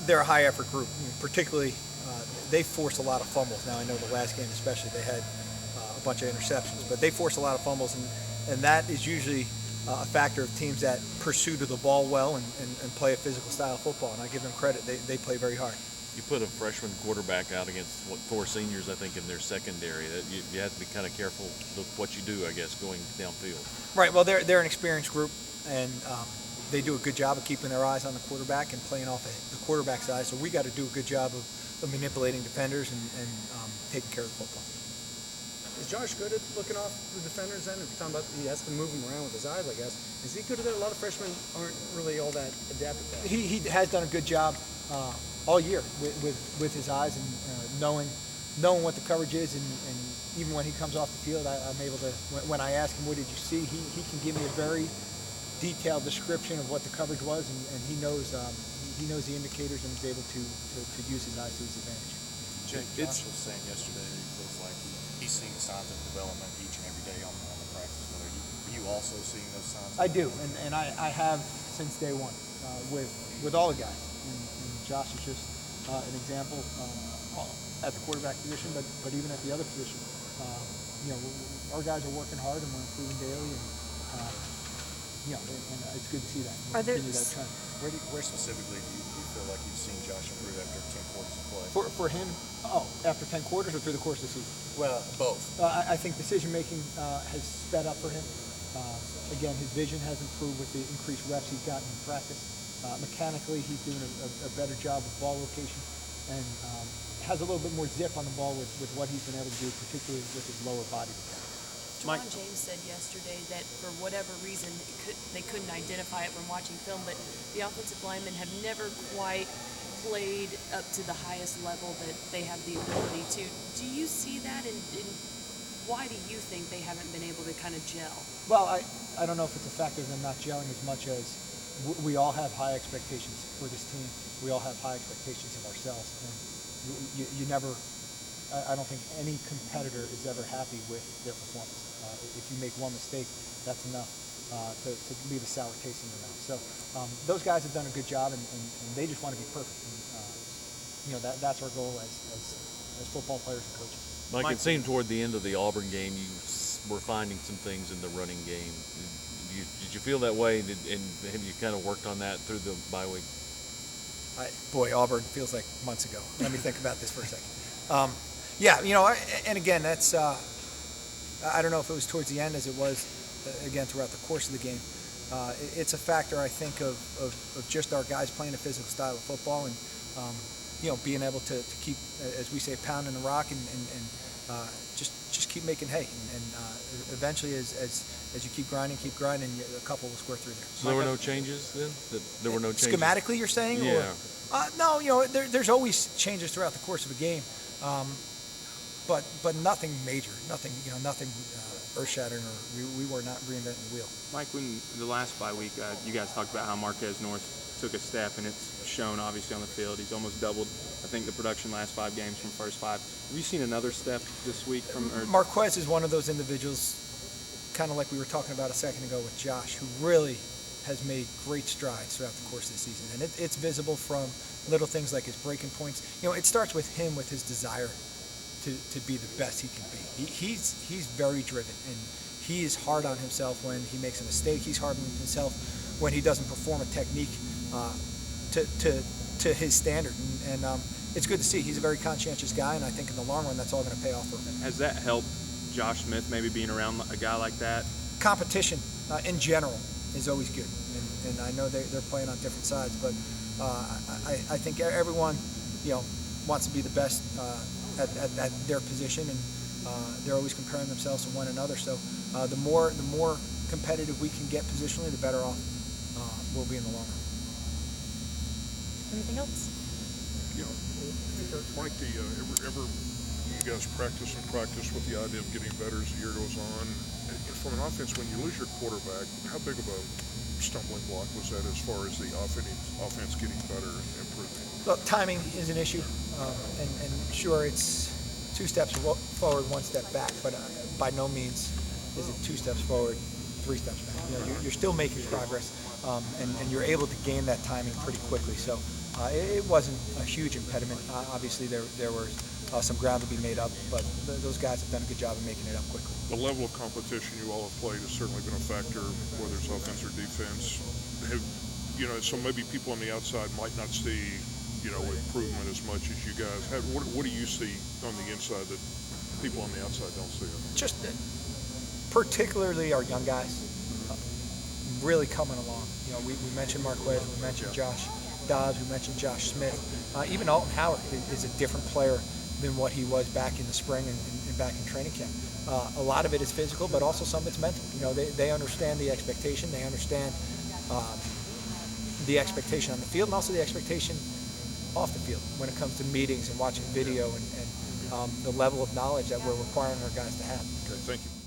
they're a high effort group, particularly they force a lot of fumbles. Now I know the last game especially they had a bunch of interceptions, but they force a lot of fumbles, and that is usually a factor of teams that pursue to the ball well and play a physical style of football. And I give them credit; they play very hard. You put a freshman quarterback out against four seniors, I think, in their secondary. That you have to be kind of careful with what you do, I guess, going downfield. Right. Well, they're an experienced group, and they do a good job of keeping their eyes on the quarterback and playing off the quarterback's eyes. So we got to do a good job of manipulating defenders and taking care of the football. Is Josh good at looking off the defenders then? If you're talking about he has to move them around with his eyes, I guess. Is he good at that? A lot of freshmen aren't really all that adept at that. He has done a good job all year with his eyes and knowing what the coverage is, and even when he comes off the field, I'm able to, when I ask him what did you see, he can give me a very detailed description of what the coverage was, and he knows the indicators and is able to use his eyes to his advantage. Jake, Josh was saying yesterday that he feels like he's seeing signs of development each and every day on the practice field. Are you also seeing those signs? I do, and I have since day one with all the guys. And Josh is just an example at the quarterback position, but even at the other position. Our guys are working hard and we're improving daily, and it's good to see that. Are there continue that trend. Where specifically do you feel like you've seen Josh improve after 10 quarters of play? For him, after 10 quarters or through the course of the season? Well, both. I think decision making has sped up for him. Again, his vision has improved with the increased reps he's gotten in practice. Mechanically, he's doing a better job with ball location, and has a little bit more zip on the ball with what he's been able to do, particularly with his lower body. Juwan James said yesterday that for whatever reason they couldn't identify it when watching film, but the offensive linemen have never quite played up to the highest level that they have the ability to. Do you see that, and why do you think they haven't been able to kind of gel? Well, I don't know if it's a factor of them not gelling as much as we all have high expectations for this team. We all have high expectations of ourselves, and you never. I don't think any competitor is ever happy with their performance. If you make one mistake, that's enough to leave a sour taste in your mouth. So those guys have done a good job, and they just want to be perfect. And, that's our goal as football players and coaches. Mike, it seemed toward the end of the Auburn game you were finding some things in the running game. Did you feel that way, and have you kind of worked on that through the bye week? Boy, Auburn feels like months ago. Let me think about this for a second. Yeah, and again, that's I don't know if it was towards the end as it was again throughout the course of the game. It's a factor, I think, of just our guys playing a physical style of football, and being able to keep, as we say, pounding the rock and just keep making hay, and eventually as you keep grinding, a couple will square through there. So there were no changes then? There were no changes? Schematically, you're saying? Yeah. Or, no, there's always changes throughout the course of a game. But nothing major, nothing earth-shattering, or we were not reinventing the wheel. Mike, when the last bye week, you guys talked about how Marquez North took a step, and it's shown obviously on the field. He's almost doubled, I think, the production last 5 games from first 5. Have you seen another step this week from? Marquez is one of those individuals, kind of like we were talking about a second ago with Josh, who really has made great strides throughout the course of the season, and it's visible from little things like his breaking points. It starts with him, with his desire to be the best he can be. He's very driven, and he is hard on himself when he makes a mistake. He's hard on himself when he doesn't perform a technique to his standard, and it's good to see. He's a very conscientious guy, and I think in the long run that's all going to pay off for him. Has that helped Josh Smith, maybe being around a guy like that? Competition in general is always good, and I know they're playing on different sides, but I think everyone wants to be the best at their position, and they're always comparing themselves to one another. So the more competitive we can get positionally, the better off we'll be in the long run. Anything else? Mike, ever you guys practice with the idea of getting better as the year goes on? From an offense, when you lose your quarterback, how big of a stumbling block was that as far as the offense getting better and improving? Look, timing is an issue, and sure, it's 2 steps forward, 1 step back, but by no means is it 2 steps forward, 3 steps back. You're still making progress, and you're able to gain that timing pretty quickly. So It wasn't a huge impediment. Obviously, there were some ground to be made up, but those guys have done a good job of making it up quickly. The level of competition you all have played has certainly been a factor, whether it's offense or defense. So maybe people on the outside might not see, improvement as much as you guys have. What do you see on the inside that people on the outside don't see? Just particularly our young guys really coming along. We mentioned Marquez, we mentioned Josh Dobbs, we mentioned Josh Smith. Even Alton Howard is a different player than what he was back in the spring and back in training camp. A lot of it is physical, but also some of it's mental. They understand the expectation. They understand the expectation on the field and also the expectation off the field when it comes to meetings and watching video and the level of knowledge that we're requiring our guys to have. Okay, thank you.